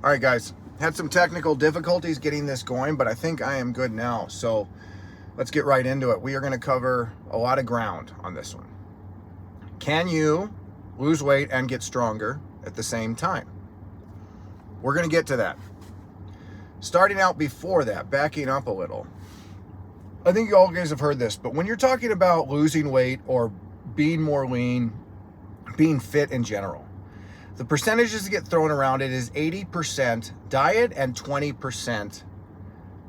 All right, guys, had some technical difficulties getting this going, but I think I am good now. So let's get right into it. We are going to cover a lot of ground on this one. Can you lose weight and get stronger at the same time? We're going to get to that. Starting out before that, backing up a little. I think you all guys have heard this, but when you're talking about losing weight or being more lean, being fit in general, the percentages that get thrown around it is 80% diet and 20%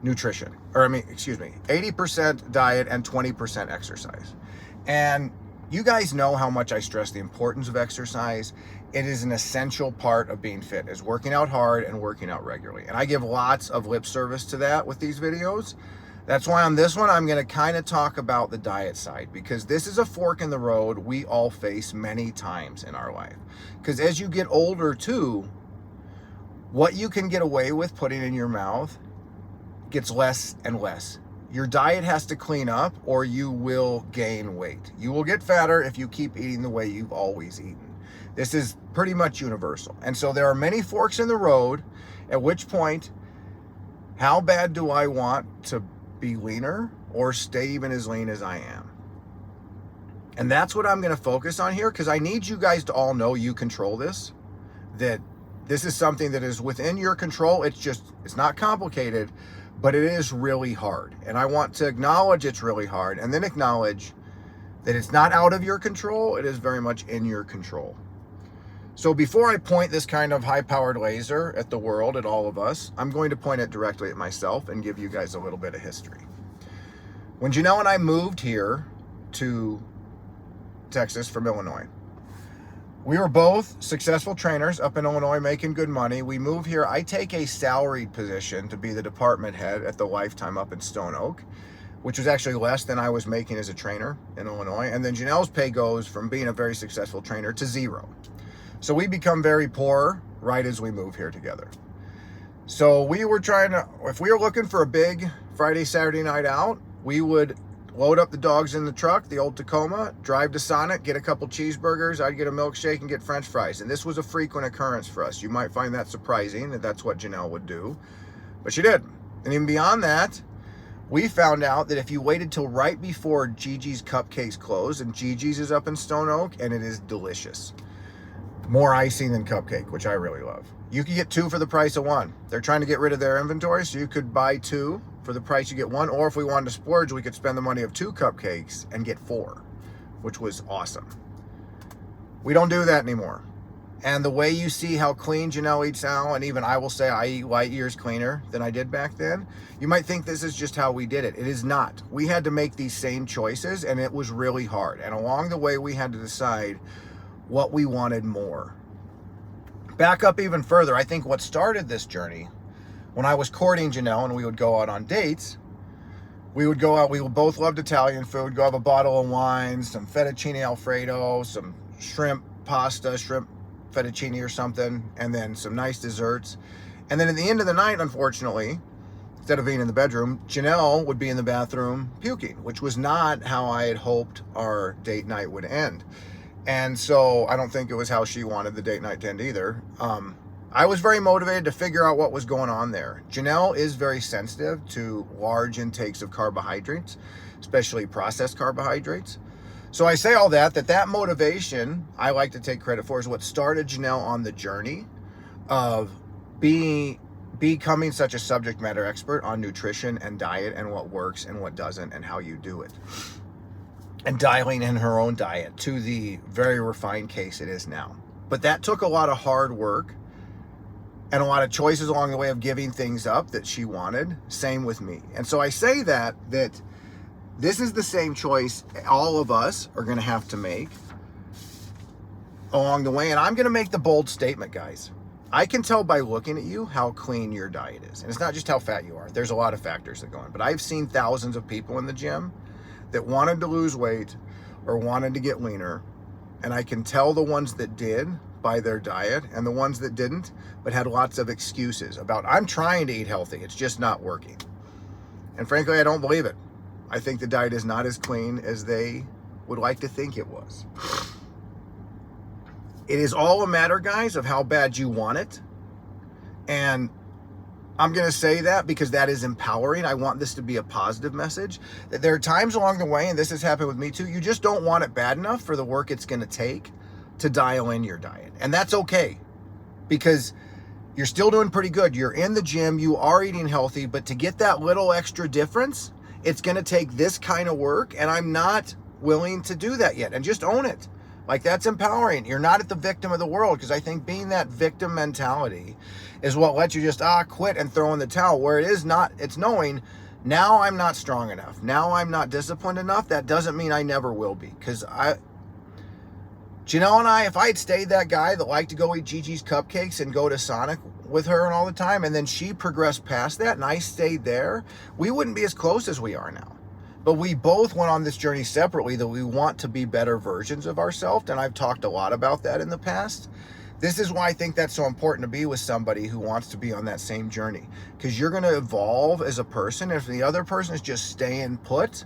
nutrition. 80% diet and 20% exercise. And you guys know how much I stress the importance of exercise. It is an essential part of being fit, is working out hard and working out regularly. And I give lots of lip service to that with these videos. That's why on this one, I'm going to kind of talk about the diet side, because this is a fork in the road we all face many times in our life. Because as you get older too, what you can get away with putting in your mouth gets less and less. Your diet has to clean up or you will gain weight. You will get fatter if you keep eating the way you've always eaten. This is pretty much universal. And so there are many forks in the road, at which point, how bad do I want to be leaner or stay even as lean as I am? And that's what I'm going to focus on here, because I need you guys to all know you control this, that this is something that is within your control. It's not complicated, but it is really hard. And I want to acknowledge it's really hard, and then acknowledge that it's not out of your control. It is very much in your control. So before I point this kind of high-powered laser at the world, at all of us, I'm going to point it directly at myself and give you guys a little bit of history. When Janelle and I moved here to Texas from Illinois, we were both successful trainers up in Illinois making good money. We moved here. I take a salaried position to be the department head at the Lifetime up in Stone Oak, which was actually less than I was making as a trainer in Illinois. And then Janelle's pay goes from being a very successful trainer to zero. So we become very poor right as we move here together. So we were if we were looking for a big Friday, Saturday night out, we would load up the dogs in the truck, the old Tacoma, drive to Sonic, get a couple cheeseburgers, I'd get a milkshake and get French fries. And this was a frequent occurrence for us. You might find that surprising that that's what Janelle would do, but she did. And even beyond that, we found out that if you waited till right before Gigi's Cupcakes closed, and Gigi's is up in Stone Oak, and it is delicious. More icing than cupcake, which I really love. You could get two for the price of one. They're trying to get rid of their inventory, so you could buy two for the price you get one, or if we wanted to splurge, we could spend the money of two cupcakes and get four, which was awesome. We don't do that anymore. And the way you see how clean Janelle eats now, and even I will say I eat light years cleaner than I did back then, you might think this is just how we did it. It is not. We had to make these same choices, and it was really hard. And along the way, we had to decide what we wanted more. Back up even further, I think what started this journey, when I was courting Janelle and we would go out on dates, we would both loved Italian food, go have a bottle of wine, some fettuccine alfredo, some shrimp pasta, shrimp fettuccine or something, and then some nice desserts. And then at the end of the night, unfortunately, instead of being in the bedroom, Janelle would be in the bathroom puking, which was not how I had hoped our date night would end. And so I don't think it was how she wanted the date night to end either. I was very motivated to figure out what was going on there. Janelle is very sensitive to large intakes of carbohydrates, especially processed carbohydrates. So I say all that motivation, I like to take credit for, is what started Janelle on the journey of becoming such a subject matter expert on nutrition and diet and what works and what doesn't and how you do it. And dialing in her own diet to the very refined case it is now. But that took a lot of hard work and a lot of choices along the way of giving things up that she wanted. Same with me. And so I say that this is the same choice all of us are going to have to make along the way. And I'm going to make the bold statement, guys. I can tell by looking at you how clean your diet is. And it's not just how fat you are. There's a lot of factors that go in. But I've seen thousands of people in the gym that wanted to lose weight or wanted to get leaner. And I can tell the ones that did by their diet and the ones that didn't, but had lots of excuses about, I'm trying to eat healthy, it's just not working. And frankly, I don't believe it. I think the diet is not as clean as they would like to think it was. It is all a matter, guys, of how bad you want it And I'm going to say that because that is empowering. I want this to be a positive message. That there are times along the way, and this has happened with me too, you just don't want it bad enough for the work it's going to take to dial in your diet. And that's okay, because you're still doing pretty good. You're in the gym, you are eating healthy, but to get that little extra difference, it's going to take this kind of work, and I'm not willing to do that yet. And just own it. Like, that's empowering. You're not at the victim of the world, because I think being that victim mentality is what lets you just quit and throw in the towel, where it is not. It's knowing, now I'm not strong enough. Now I'm not disciplined enough. That doesn't mean I never will be, because Janelle and I, if I had stayed that guy that liked to go eat Gigi's cupcakes and go to Sonic with her and all the time, and then she progressed past that and I stayed there, we wouldn't be as close as we are now. But we both went on this journey separately, that we want to be better versions of ourselves, and I've talked a lot about that in the past. This is why I think that's so important to be with somebody who wants to be on that same journey, because you're going to evolve as a person. If the other person is just staying put,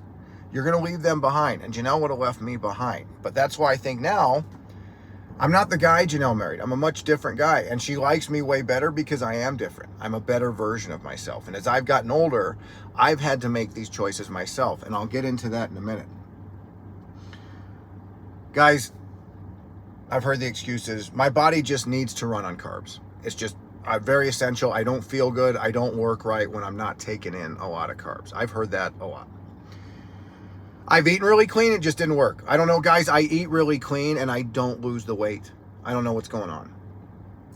you're going to leave them behind, and Janelle would have left me behind. But that's why I think now, I'm not the guy Janelle married. I'm a much different guy, and she likes me way better because I am different. I'm a better version of myself, and as I've gotten older, I've had to make these choices myself, and I'll get into that in a minute. Guys, I've heard the excuses. My body just needs to run on carbs. It's just very essential. I don't feel good. I don't work right when I'm not taking in a lot of carbs. I've heard that a lot. I've eaten really clean. It just didn't work. I don't know, guys. I eat really clean and I don't lose the weight. I don't know what's going on.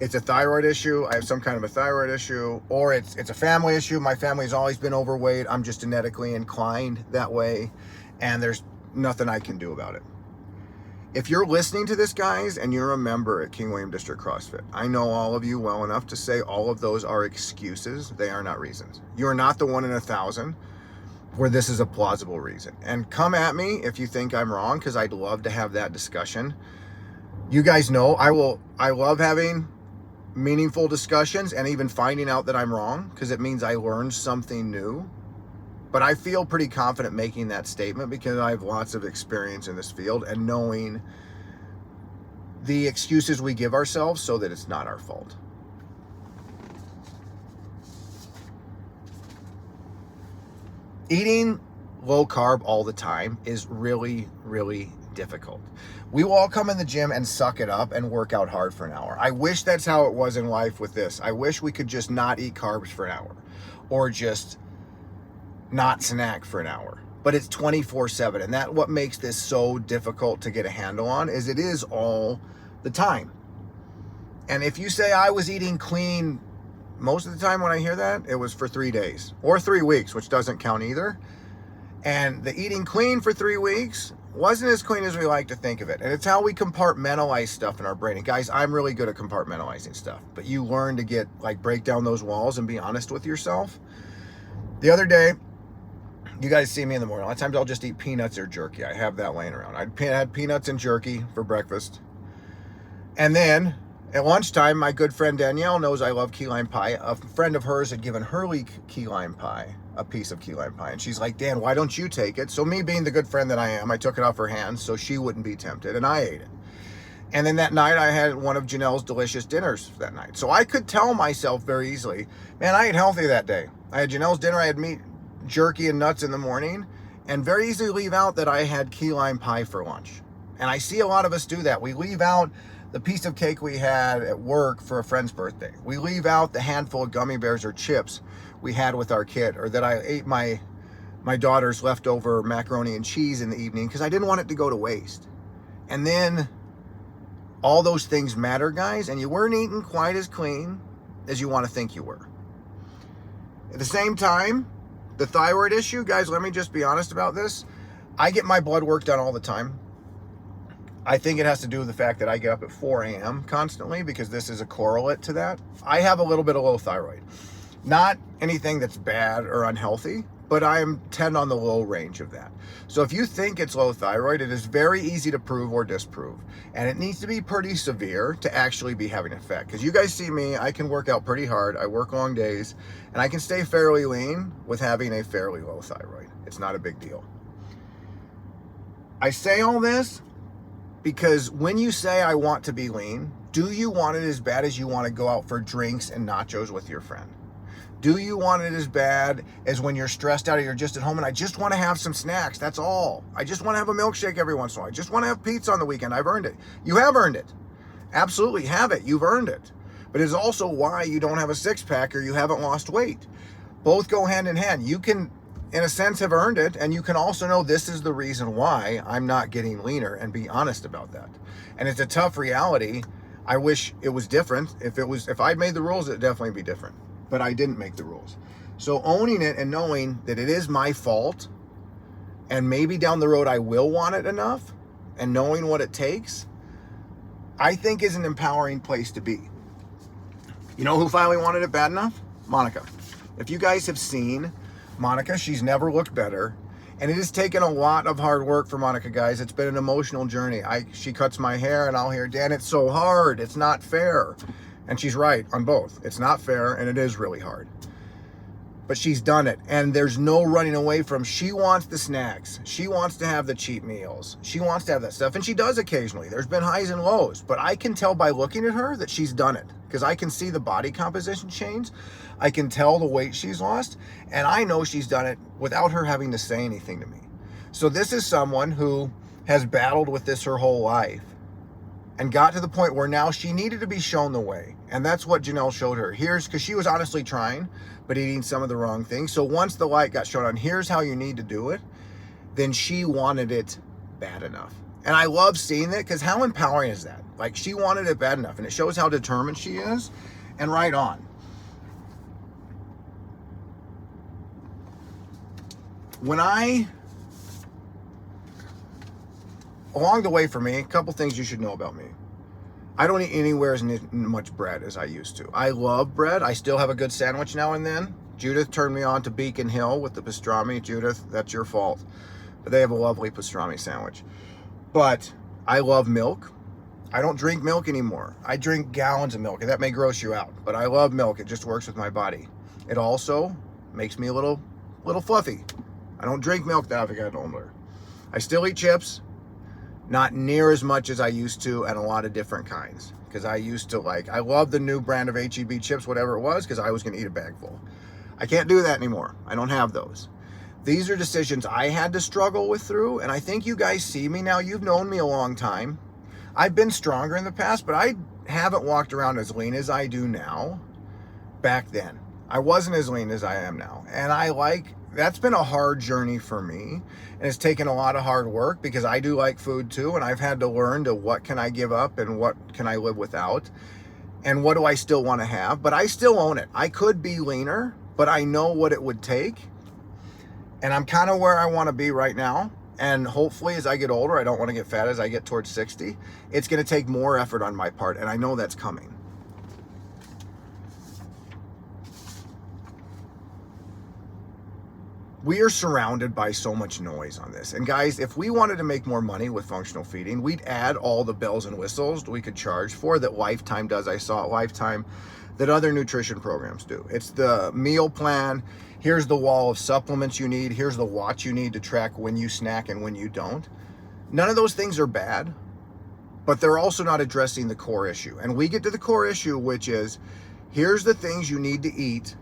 It's a thyroid issue. I have some kind of a thyroid issue, or it's a family issue. My family's always been overweight. I'm just genetically inclined that way, and there's nothing I can do about it. If you're listening to this, guys, and you're a member at King William District CrossFit, I know all of you well enough to say all of those are excuses. They are not reasons. You are not the 1 in 1,000 where this is a plausible reason. And come at me if you think I'm wrong, because I'd love to have that discussion. You guys know I love having meaningful discussions and even finding out that I'm wrong, because it means I learned something new. But I feel pretty confident making that statement because I have lots of experience in this field and knowing the excuses we give ourselves so that it's not our fault. Eating low carb all the time is really, really difficult. We will all come in the gym and suck it up and work out hard for an hour. I wish that's how it was in life with this. I wish we could just not eat carbs for an hour, or just not snack for an hour. But it's 24/7, and that's what makes this so difficult to get a handle on, is it is all the time. And if you say I was eating clean, most of the time when I hear that, it was for 3 days or 3 weeks, which doesn't count either. And the eating clean for 3 weeks wasn't as clean as we like to think of it. And it's how we compartmentalize stuff in our brain. And guys, I'm really good at compartmentalizing stuff, but you learn to break down those walls and be honest with yourself. The other day, you guys see me in the morning. A lot of times I'll just eat peanuts or jerky. I have that laying around. I had peanuts and jerky for breakfast. And then at lunchtime, my good friend Danielle knows I love key lime pie. A friend of hers had given Hurley key lime pie, a piece of key lime pie. And she's like, Dan, why don't you take it? So me being the good friend that I am, I took it off her hands so she wouldn't be tempted, and I ate it. And then that night I had one of Janelle's delicious dinners that night. So I could tell myself very easily, man, I ate healthy that day. I had Janelle's dinner, I had meat, jerky, and nuts in the morning, and very easily leave out that I had key lime pie for lunch. And I see a lot of us do that. We leave out the piece of cake we had at work for a friend's birthday. We leave out the handful of gummy bears or chips we had with our kid, or that I ate my daughter's leftover macaroni and cheese in the evening because I didn't want it to go to waste. And then all those things matter, guys, and you weren't eating quite as clean as you want to think you were. At the same time, the thyroid issue, guys, let me just be honest about this. I get my blood work done all the time. I think it has to do with the fact that I get up at 4 a.m. constantly, because this is a correlate to that. I have a little bit of low thyroid. Not anything that's bad or unhealthy, but I tend on the low range of that. So if you think it's low thyroid, it is very easy to prove or disprove. And it needs to be pretty severe to actually be having an effect. Because you guys see me, I can work out pretty hard. I work long days, and I can stay fairly lean with having a fairly low thyroid. It's not a big deal. I say all this because when you say I want to be lean, Do you want it as bad as you want to go out for drinks and nachos with your friend? Do you want it as bad as when you're stressed out or you're just at home and I just want to have some snacks? That's all. I just want to have a milkshake every once in a while. I just want to have pizza on the weekend. I've earned it. You have earned it. Absolutely have it. You've earned it. But it's also why you don't have a six-pack or you haven't lost weight. Both go hand in hand. You can, in a sense, have earned it, and you can also know this is the reason why I'm not getting leaner, and be honest about that. And it's a tough reality. I wish it was different. If I'd made the rules, it'd definitely be different. But I didn't make the rules. So owning it and knowing that it is my fault, and maybe down the road I will want it enough, and knowing what it takes, I think is an empowering place to be. You know who finally wanted it bad enough? Monica. If you guys have seen Monica, she's never looked better. And it has taken a lot of hard work for Monica, guys. It's been an emotional journey. She cuts my hair and I'll hear, Dan, it's so hard. It's not fair. And she's right on both. It's not fair and it is really hard. But she's done it. And there's no running away from. She wants the snacks. She wants to have the cheap meals. She wants to have that stuff. And she does occasionally. There's been highs and lows. But I can tell by looking at her that she's done it. Because I can see the body composition change. I can tell the weight she's lost. And I know she's done it without her having to say anything to me. So this is someone who has battled with this her whole life and got to the point where now she needed to be shown the way. And that's what Janelle showed her. Because she was honestly trying, but eating some of the wrong things. So once the light got shown on, here's how you need to do it, then she wanted it bad enough. And I love seeing that, because how empowering is that? Like, she wanted it bad enough, and it shows how determined she is. And right on. Along the way for me, a couple things you should know about me. I don't eat anywhere as much bread as I used to. I love bread. I still have a good sandwich now and then. Judith turned me on to Beacon Hill with the pastrami. Judith, that's your fault. But they have a lovely pastrami sandwich. But I love milk. I don't drink milk anymore. I drink gallons of milk, and that may gross you out. But I love milk. It just works with my body. It also makes me a little fluffy. I don't drink milk that I've gotten older. I still eat chips. Not near as much as I used to, and a lot of different kinds. Because I used to I love the new brand of H-E-B chips, whatever it was, because I was going to eat a bag full. I can't do that anymore. I don't have those. These are decisions I had to struggle with through, and I think you guys see me now. You've known me a long time. I've been stronger in the past, but I haven't walked around as lean as I do now. Back then, I wasn't as lean as I am now. And that's been a hard journey for me. And it's taken a lot of hard work, because I do like food too. And I've had to learn to what can I give up and what can I live without. And what do I still want to have? But I still own it. I could be leaner, but I know what it would take. And I'm kind of where I want to be right now. And hopefully as I get older, I don't want to get fat as I get towards 60. It's going to take more effort on my part. And I know that's coming. We are surrounded by so much noise on this. And guys, if we wanted to make more money with functional feeding, we'd add all the bells and whistles we could charge for that Lifetime does. I saw at Lifetime that other nutrition programs do. It's the meal plan. Here's the wall of supplements you need. Here's the watch you need to track when you snack and when you don't. None of those things are bad, but they're also not addressing the core issue. And we get to the core issue, which is, here's the things you need to eat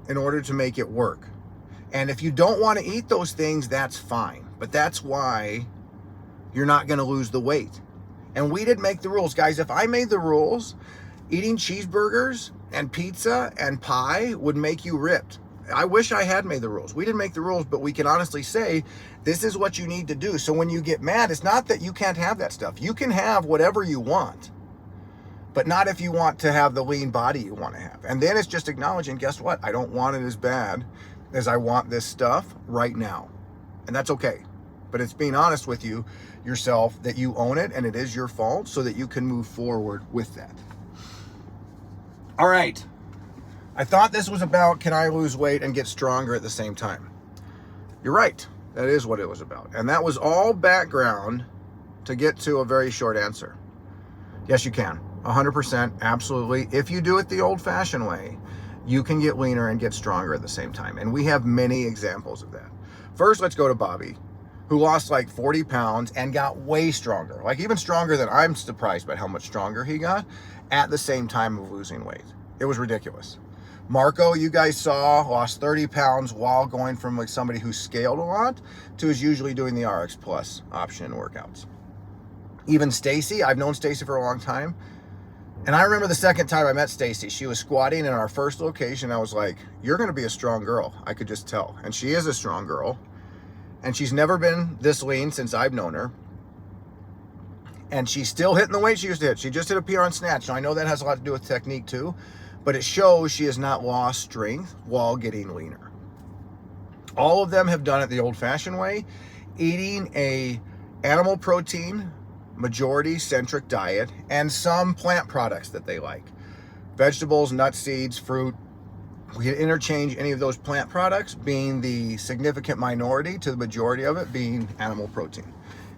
in order to make it work. And if you don't want to eat those things, that's fine. But that's why you're not going to lose the weight. And we didn't make the rules. Guys, if I made the rules, eating cheeseburgers and pizza and pie would make you ripped. I wish I had made the rules. We didn't make the rules, but we can honestly say, this is what you need to do. So when you get mad, it's not that you can't have that stuff. You can have whatever you want, but not if you want to have the lean body you want to have. And then it's just acknowledging, guess what? I don't want it as bad as I want this stuff right now. And that's okay. But it's being honest with yourself that you own it and it is your fault, so that you can move forward with that. All right. I thought this was about, can I lose weight and get stronger at the same time? You're right. That is what it was about. And that was all background to get to a very short answer. Yes, you can. 100%. Absolutely. If you do it the old-fashioned way, you can get leaner and get stronger at the same time. And we have many examples of that. First, let's go to Bobby. who lost like 40 pounds and got way stronger, like even stronger than I'm surprised by how much stronger he got at the same time of losing weight. It was ridiculous. Marco, you guys saw, lost 30 pounds while going from like somebody who scaled a lot to is usually doing the RX Plus option workouts. Even Stacy, I've known Stacy for a long time. And I remember the second time I met Stacy, she was squatting in our first location. I was like, you're going to be a strong girl. I could just tell. And she is a strong girl. And she's never been this lean since I've known her. And she's still hitting the weight she used to hit. She just hit a PR on snatch. Now, I know that has a lot to do with technique too, but it shows she has not lost strength while getting leaner. All of them have done it the old-fashioned way, eating a animal protein, majority-centric diet, and some plant products that they like. Vegetables, nuts, seeds, fruit. We can interchange any of those plant products being the significant minority to the majority of it being animal protein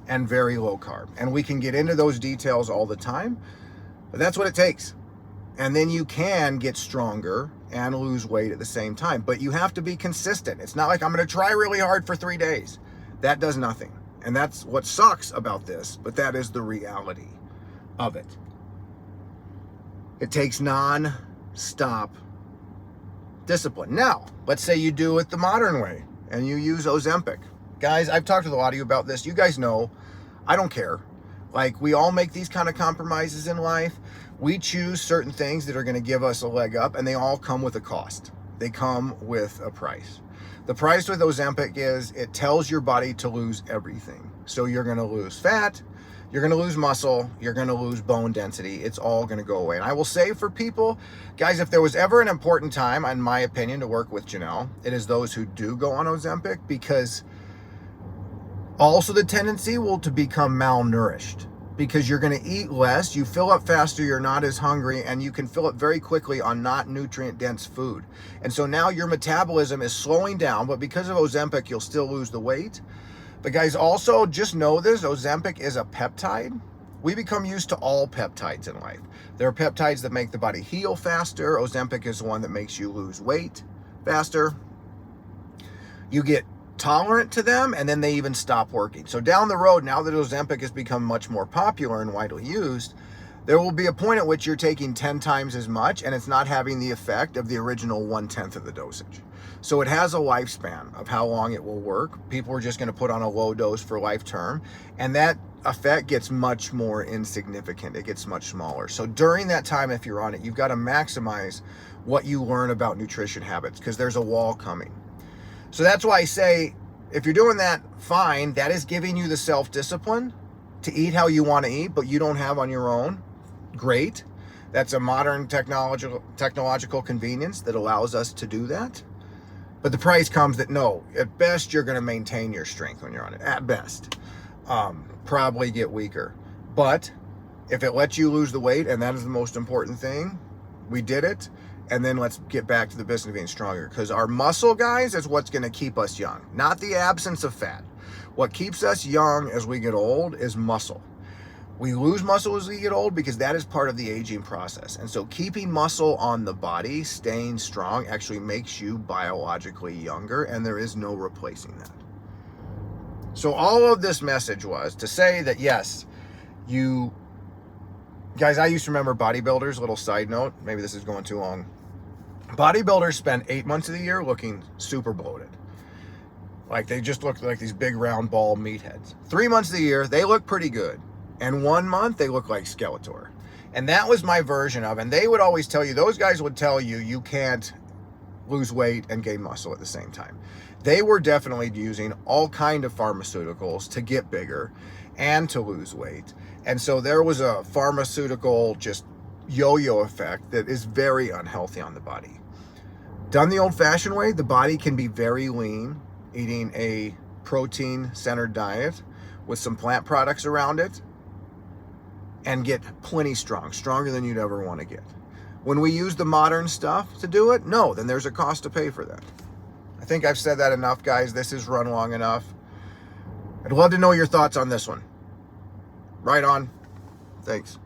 and very low carb. And we can get into those details all the time, but that's what it takes. And then you can get stronger and lose weight at the same time, but you have to be consistent. It's not like I'm going to try really hard for 3 days. That does nothing. And that's what sucks about this, but that is the reality of it. It takes non-stop discipline. Now, let's say you do it the modern way and you use Ozempic. Guys, I've talked with a lot of you about this. You guys know, I don't care. Like, we all make these kind of compromises in life. We choose certain things that are going to give us a leg up, and they all come with a cost. They come with a price. The price with Ozempic is it tells your body to lose everything. So you're going to lose fat, you're going to lose muscle, you're going to lose bone density. It's all going to go away. And I will say for people, guys, if there was ever an important time, in my opinion, to work with Janelle, it is those who do go on Ozempic, because also the tendency will to become malnourished, because you're going to eat less, you fill up faster, you're not as hungry, and you can fill up very quickly on not nutrient-dense food. And so now your metabolism is slowing down, but because of Ozempic, you'll still lose the weight. But guys, also just know this, Ozempic is a peptide. We become used to all peptides in life. There are peptides that make the body heal faster. Ozempic is the one that makes you lose weight faster. You get tolerant to them, and then they even stop working. So down the road, now that Ozempic has become much more popular and widely used, there will be a point at which you're taking 10 times as much, and it's not having the effect of the original 1/10 of the dosage. So it has a lifespan of how long it will work. People are just going to put on a low dose for life term, and that effect gets much more insignificant. It gets much smaller. So during that time, if you're on it, you've got to maximize what you learn about nutrition habits, because there's a wall coming. So that's why I say, if you're doing that, fine. That is giving you the self-discipline to eat how you want to eat, but you don't have on your own. Great. That's a modern technological convenience that allows us to do that. But the price comes that, no, at best, you're going to maintain your strength when you're on it. At best. Probably get weaker. But if it lets you lose the weight, and that is the most important thing, we did it. And then let's get back to the business of being stronger, because our muscle, guys, is what's going to keep us young, not the absence of fat. What keeps us young as we get old is muscle. We lose muscle as we get old because that is part of the aging process. And so keeping muscle on the body, staying strong, actually makes you biologically younger, and there is no replacing that. So all of this message was to say that, yes, you guys, I used to remember bodybuilders, little side note, maybe this is going too long. Bodybuilders spend 8 months of the year looking super bloated. Like, they just look like these big round ball meatheads. 3 months of the year, they look pretty good. And 1 month, they look like Skeletor. And that was my version of, and they would always tell you, those guys would tell you, you can't lose weight and gain muscle at the same time. They were definitely using all kind of pharmaceuticals to get bigger and to lose weight. And so there was a pharmaceutical just yo-yo effect that is very unhealthy on the body. Done the old-fashioned way, the body can be very lean, eating a protein-centered diet with some plant products around it, and get plenty strong, stronger than you'd ever want to get. When we use the modern stuff to do it, no, then there's a cost to pay for that. I think I've said that enough, guys. This has run long enough. I'd love to know your thoughts on this one. Right on. Thanks.